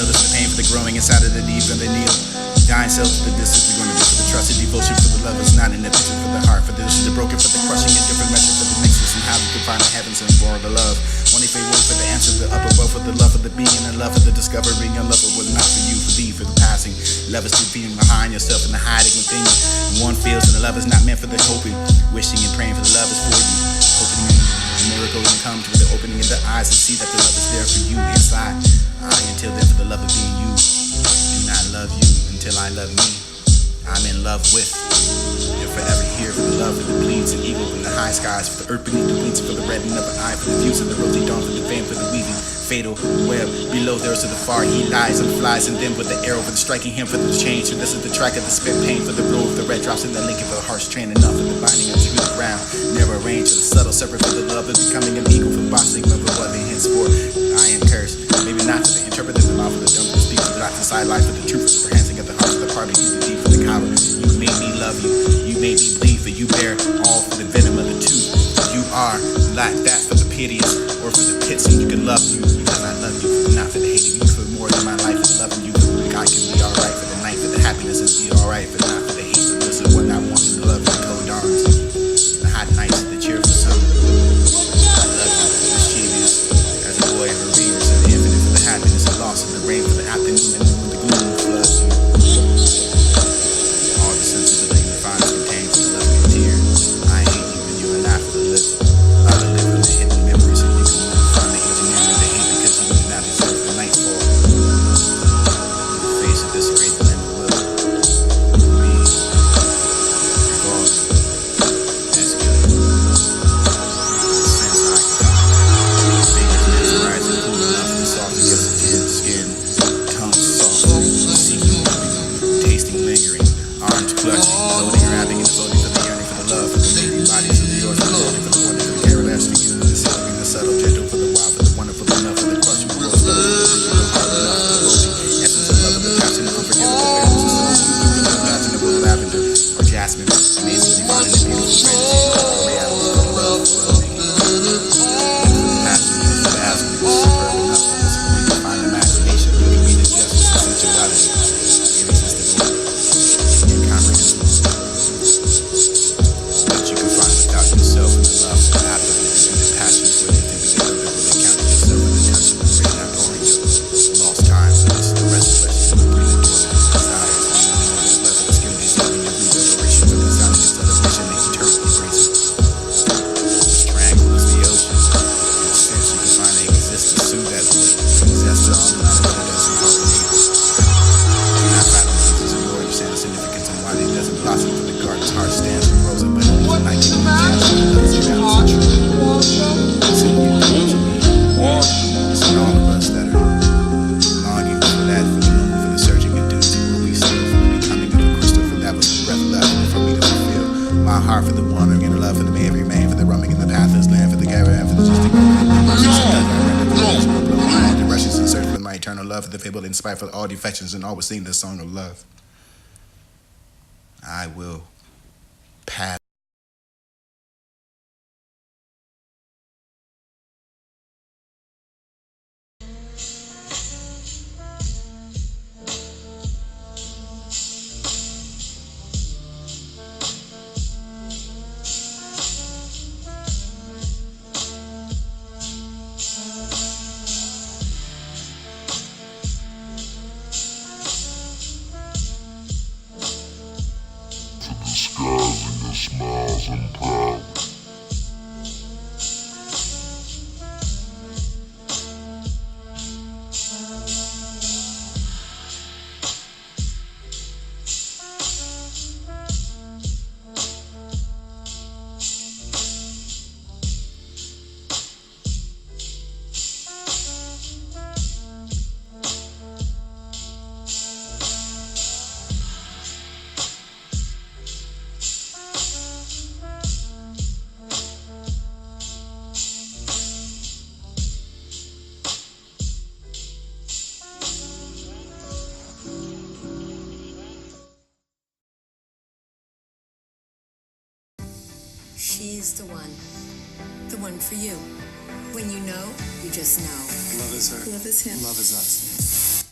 know this is the pain for the growing inside of the deep and the kneel. Dying self to the distance, we're gonna be for the trusted devotion for the lovers, not in the picture for the heart. For this is the broken, for the crushing, and different measures for the mixes, and how we can find the heavens and for the love. One if they wait for the answer, the up above, for the love of the being, and love for the discovering, and love for what not for you, for thee, for the passing. Love is to being behind yourself and the hiding within you. One feels and the love is not meant for the hoping, wishing and praying for the love is for you. Hoping a miracle will come with the opening of the eyes and see that the love is there for you inside. Until then, for the love of being you, do not love you until I love me. I'm in love with, and forever here for the love of the bleeds and eagle in the high skies, for the earth beneath the wings, for the red and upper eye, for the views of the rosy dawn, for the vein, for the weaving fatal web below there to the far. He lies and flies, and then with the arrow for the striking him for the change. And this is the track of the spent pain, for the road of the red drops and the linking for the harsh train, enough for the binding of the ground. Never range to the subtle separate for the love of becoming an eagle for bossing of what they henceforth. I am cursed, maybe not for the interpreter, the mouth of the dumb, for the speaker, the not inside life, for the truth, for the prancing of the heart, for the party, the deep, for the coward. You made me love you, you made me bleed, for you bear all for the venom of the tooth. You are like that for the piteous, or for the pits, and you can love you because I love you, not for the hating you, for more than my life, for the loving you, for the God can be alright, for the night, for the happiness and be alright, but not for the hate, for this is what I want to love, the cold arms, the hot nights, the cheerful summer. I love you, mischievous, as a boy ever reads, and the infinite for the happiness and loss, and the rain for the afternoon, and when the gloom floods you. All the senses of the unified contain for the love and tear. I hate you and you are not for the live. I live for the hidden memories, and you can find the engineering of the hate because you do not deserve the nightfall. In the face of this great land of will, be evolved, masculine. Sense I can fingers mesmerizing, cool enough for the soft against the thin skin. Tongue soft, seeking, tasting, lingering. Arms clutching, floating, wrapping, and floating for the yearning, for the love, for the lady bodies of the yours, for the morning, for the wonder, for the everlasting, for the silvering, the subtle, gentle, for the wild, for the wonderful enough, for the crushing, for the rose, for the hard enough, for the rosy essence of love, and the passion, the unforgettable, the imaginable lavender, or jasmine, amazing, divine, and beautiful fantasy, for reality, for the love, for the passion, for the asking, for the superb enough, for this, we can find imagination, we can be the justice, the sensuality, irresistible. That you can find without yourself in the love and after the passion for it to be delivered with the count of yourself and the touch of the rain outpouring your lost time. So this is the resurrection of the breathing dormant desires. The love of the skin dissolving your reverberation of the sound of your celebration that eternally graceful. Strangle is the ocean. In a sense you can find the existence through that void. Possess it all, not a better doesn't carbonate. Do not battle the uses of your understand the significance and why it doesn't blossom for the garden's heart stands for roses, but like giving you a chance to lose your balance and truth. So you do what you need. It's in all of us that are longing for that, for the moon, for the searching and duty will be still, for the becoming of the crystal, for that was the breath left for me to fulfill. My heart for the wandering and the love for the may every remain, for the roaming in the pathless land, for the caravan, for the just the rushes in search for my eternal love, for the fable in spite for all defections and always sing the song of love. I will pass. Disguising your smiles and proud. She's the one for you. When you know, you just know. Love is her. Love is him. Love is us.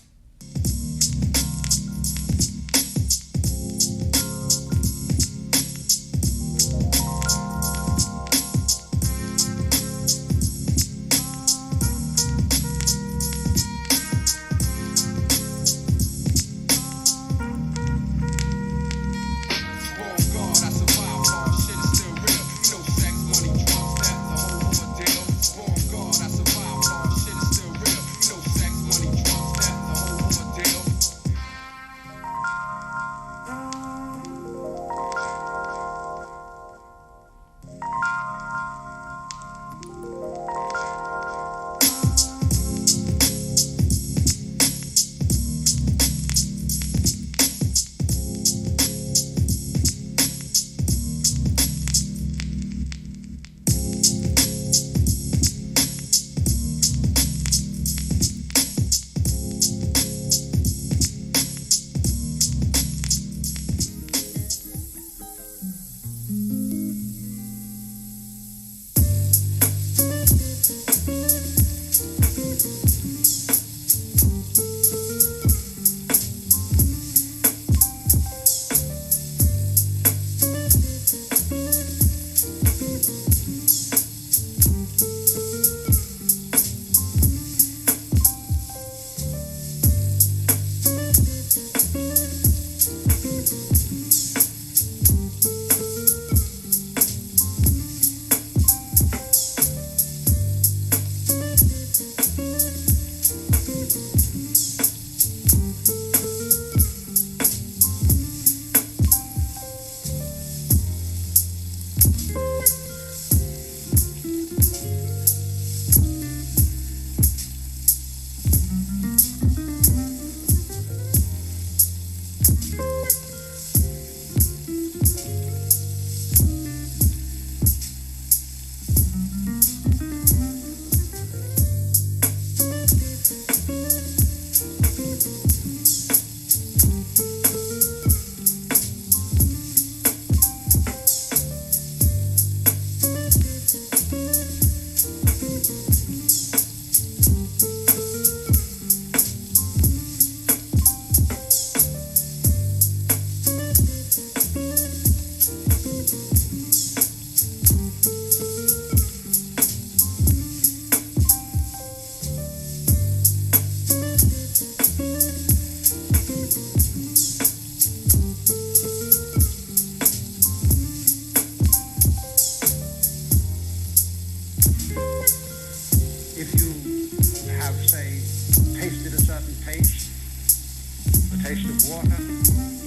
taste of water,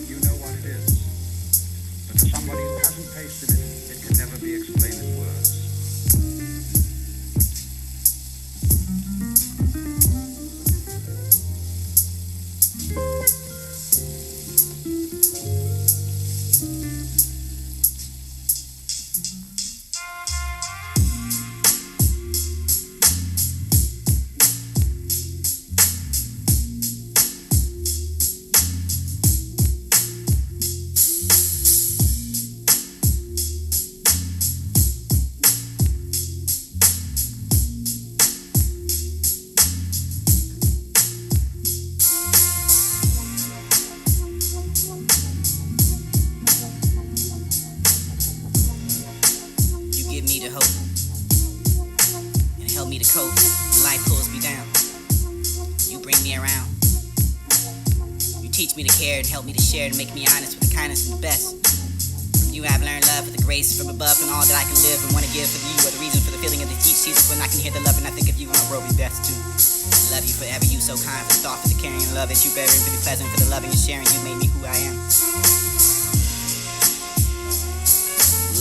you know what it is. But to somebody who hasn't tasted it, it can never be explained in words. Help me to share and make me honest with the kindness and the best. From you I've learned love with the grace from above and all that I can live and want to give for you are the reason for the feeling of each season when I can hear the love and I think of you and I wrote me best too. Love you forever, you so kind for the thought, for the caring and love that you bear and really pleasant for the loving and sharing you made me who I am.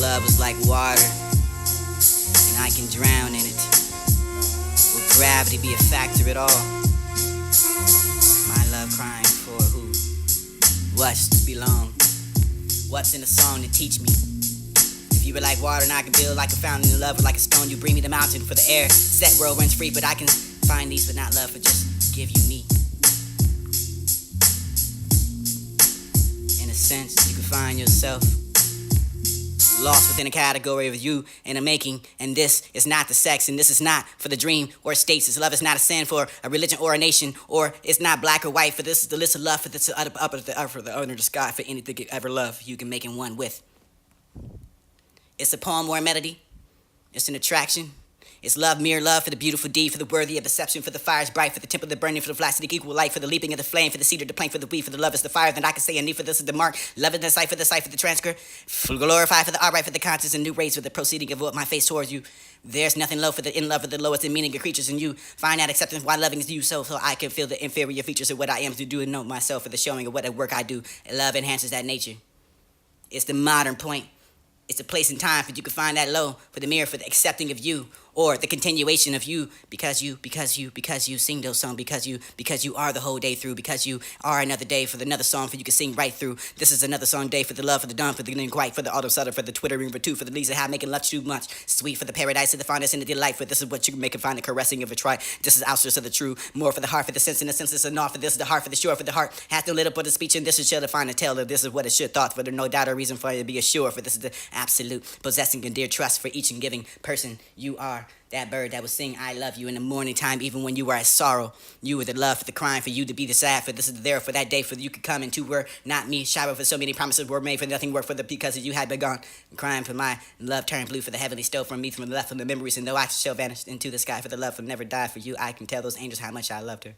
Love was like water and I can drown in it. Will gravity be a factor at all? My love crying for who? What's to belong? What's in the song to teach me? If you were like water and I can build like a fountain in love or like a stone, you bring me the mountain for the air. Set world runs free, but I can find these but not love, but just give you me. In a sense, you can find yourself lost within a category of you and a making, and this is not the sex, and this is not for the dream or states. This love is not a sin for a religion or a nation, or it's not black or white, for this is the list of love, for this up of the earth, for the under the sky, for anything you ever love, you can make in one with. It's a poem or a melody. It's an attraction. It's love, mere love for the beautiful deed, for the worthy of deception, for the fire's bright, for the temple, the burning, for the velocity, equal light, for the leaping of the flame, for the cedar, the plank, for the weed, for the love is the fire that I can say, and need for this is the mark. Love is the sight, for the sight, for the transcript, for glorify, for the art, right, for the conscience, and new rays, for the proceeding of what my face towards you. There's nothing low for the in love of the lowest in meaning of creatures in you. Find out acceptance why loving is you so I can feel the inferior features of what I am to do and know myself for the showing of what work I do. And love enhances that nature. It's the modern point. It's a place and time for you can find that low, for the mirror, for the accepting of you, or the continuation of you, because you sing those songs, because you are the whole day through, because you are another day for another song, for you can sing right through. This is another song day for the love, for the dawn, for the quiet, for the autumn sutter, for the twittering, for two, for the leaves that have making love too much, sweet for the paradise of the fondness and the delight, for this is what you can make and find the caressing of a try. This is outskirts of the true, more for the heart, for the sense and the senses and not for this is the heart, for the sure, for the heart has no little but the speech, and this is shall define and tell that this is what it should thought, for there no doubt or reason for it to be assured, for this is the absolute possessing and dear trust for each and giving person you are. That bird that would sing I love you in the morning time, even when you were at sorrow. You were the love for the crying, for you to be the sad, for this is there for that day, for you could come into were not me, shy for so many promises were made, for nothing worked for the because you had been gone. And crying for my love turned blue, for the heavenly stole from me, from the left from the memories, and though I shall vanish into the sky, for the love will never die for you, I can tell those angels how much I loved her.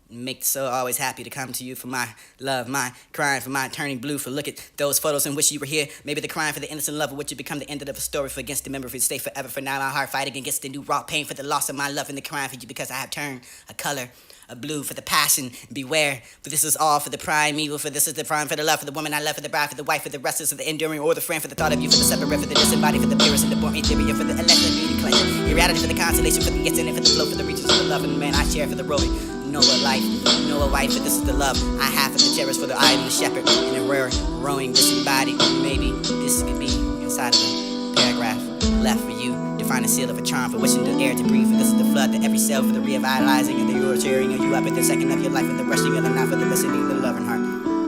Make so always happy to come to you for my love, my crying for my turning blue, for look at those photos in which you were here, maybe the crying for the innocent love which would become the end of the story, for against the memory for stay forever, for now my heart fighting against the new raw pain, for the loss of my love and the crying for you because I have turned a color, a blue, for the passion, beware, for this is all for the primeval, for this is the prime, for the love, for the woman I love, for the bride, for the wife, for the restless, for the enduring, or the friend, for the thought of you, for the separate, for the disembodied, for the purest and the born interior, for the electric beauty cleanser, reality for the consolation, for the incident, for the flow, for the reaches, for the love, and the man I share, for the rolling. Noah life, Noah wife, for this is the love I have for the cherish, for the I am the shepherd, and the rare, rowing, disembodied. Maybe this could be inside of a paragraph left for you to find a seal of a charm for wishing the air to breathe. For this is the flood to every cell, for the revitalizing and the you're cheering of you up at the second of your life, and the rushing of the night, for the listening of the loving heart,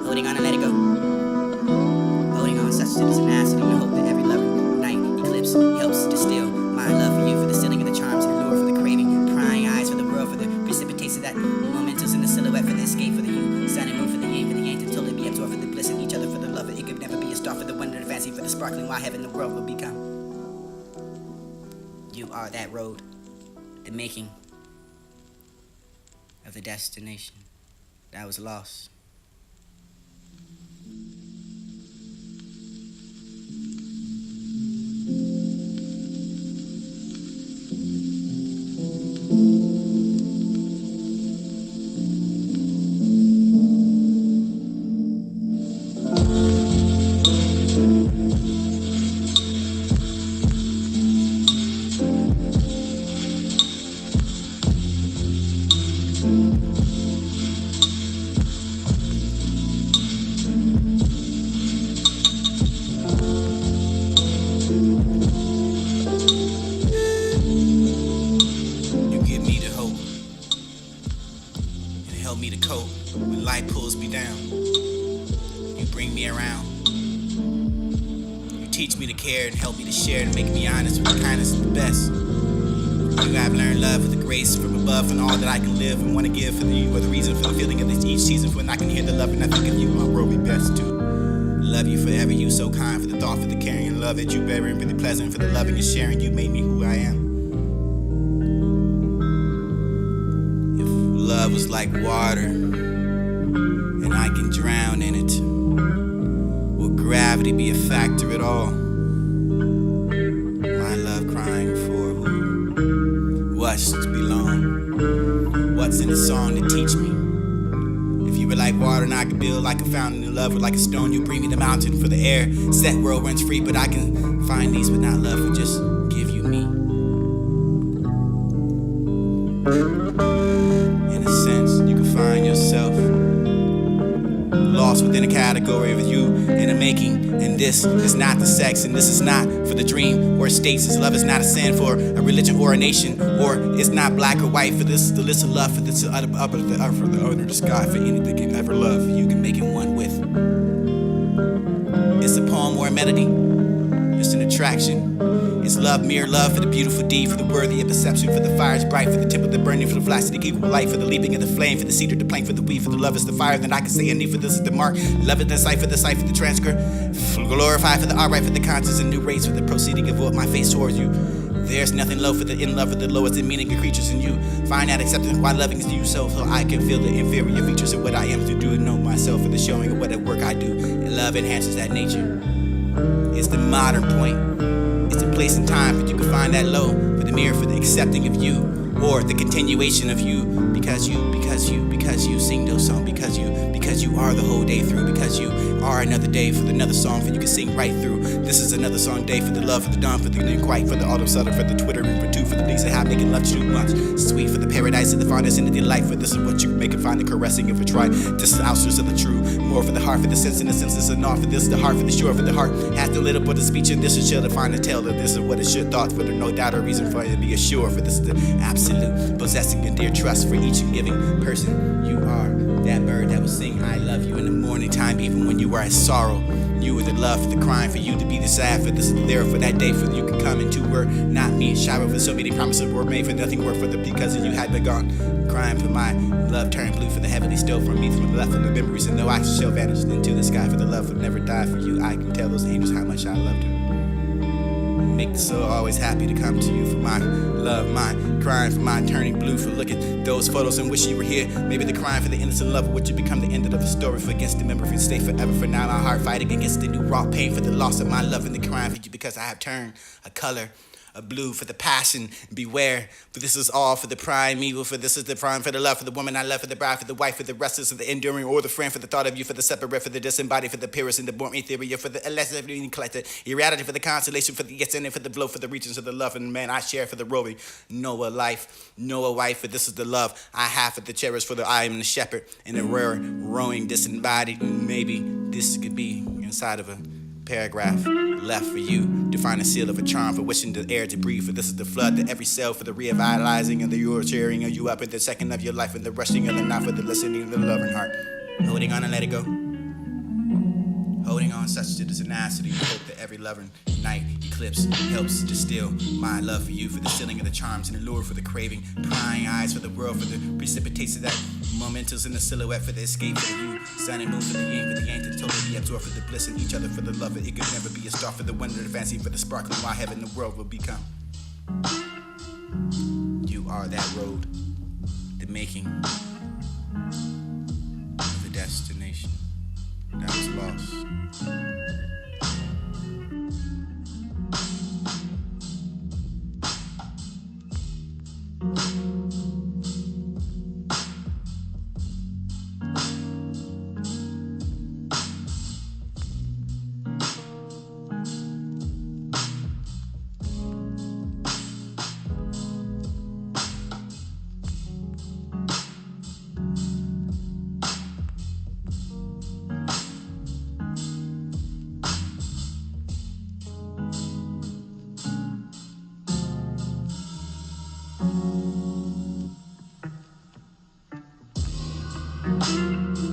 holding on and let it go, holding on such to the tenacity and hope that every loving night eclipse helps distill my love for you, for the stealing of the charms and lure, for the craving, prying eyes for the world, for the precipitates of that momentous in the silhouette, for the escape, for the you, sun and moon, for the yin, for the yang, to totally be absorbed, for the bliss in each other, for the love that it could never be a star, for the wonder and fancy, for the sparkling why heaven the world will become. You are that road, the making of the destination that was lost. When life pulls me down, you bring me around. You teach me to care and help me to share and make me honest with kindness is the best. You have learned love with the grace from above and all that I can live and want to give for you are the reason for the feeling of each season when I can hear the love and I think of you, my world be best too. Love you forever, you so kind, for the thought, for the caring and love that you bear and really pleasant, for the loving and sharing you made me who I am. If love was like water and I can drown in it, will gravity be a factor at all? My love crying for who? What's to belong? What's in the song to teach me? If you were like water and I could build like a fountain in love, or like a stone, you bring me the mountain for the air. Set world runs free, but I can find these, but not love would just give you me. In a sense, you can find yourself lost within a category of you in a making. And this is not the sex, and this is not for the dream or stasis. Love is not a sin for a religion or a nation, or it's not black or white. For this is the list of love, for this is up for the under the sky, for anything you ever love, you can make it one with. It's a poem or a melody, it's an attraction. It's love, mere love for the beautiful deed, for the worthy of perception, for the fires bright, for the tip of the burning, for the flash of the keep of light, for the leaping of the flame, for the cedar, the plank, for the weed, for the love is the fire that I can say any, for this is the mark. Love is the sight, for the sight, for the transcript, glorify for the art, right, for the conscience, and new race, for the proceeding of what my face towards you. There's nothing low for the in love, for the lowest in meaning of creatures in you. Find out acceptance why loving is you so I can feel the inferior features of what I am to do and know myself for the showing of what at work I do. And love enhances that nature. It's the modern point. It's a place and time, but you can find that low for the mirror for the accepting of you, or the continuation of you, because you sing those songs, because you are the whole day through, because you are another day for another song for you can sing right through. This is another song day for the love, for the dawn, for the new quiet, for the autumn southern, for the Twitter, and for two, for the things that have making love too much sweet, for the paradise of the fondness and the delight, for this is what you make and find the caressing of a try. This is the outskirts of the true, more for the heart, for the sense and the senses and all, for this the heart, for the shore, for the heart has the little but the speech, and this is chill to find the tale that this is what it should thought, for there's no doubt or reason for it to be assured, for this is the absolute possessing and dear trust for each and giving person. You are that bird that will sing I love you in the morning time, even when you are in sorrow. You were the love for the crying, for you to be the sad, for this is the there for that day, for you can come into were not me, shy for so many promises were made for nothing work for the because of you had been gone. Crying for my love turned blue, for the heavenly stole from me, from the left of the memories, and no I shall vanish into the sky, for the love would never die. For you I can tell those angels how much I loved her. Make the soul always happy to come to you, for my love, my crying for my turning blue, for look at those photos and wish you were here. Maybe the crying for the innocent love would you become the end of the story, for against the memory stay forever. For now my heart fighting against the new raw pain, for the loss of my love and the crying for you because I have turned a color. A blue for the passion, beware, for this is all for the prime evil, for this is the prime for the love, for the woman I love, for the bride, for the wife, for the restless, for the enduring, or the friend, for the thought of you, for the separate, for the disembodied, for the purest and the born ethereal, for the elastic, collected, irradiated, for the consolation, for the yes and for the blow, for the regions of the love, and the man I share for the roving, Noah life, Noah wife, for this is the love I have for the cherish, for the I am the shepherd, and the rare, rowing, disembodied, maybe this could be inside of a paragraph left for you to find a seal of a charm for wishing the air to breathe, for this is the flood to every cell, for the revitalizing and the you're cheering of you up in the second of your life, and the rushing of the night, for the listening of the loving heart, holding on and let it go, holding on such to the tenacity, hope that every loving night eclipse helps distill my love for you, for the sealing of the charms and the lure, for the craving, prying eyes for the world, for the precipitation that momentals in the silhouette, for the escape, for the you, sun and moon, for the yin, for the yang, to totally be absorbed, for the bliss in each other, for the love, it could never be a star, for the wonder, the fancy, for the sparkling, why heaven the world will become. You are that road, the making of the destination that was lost. Thank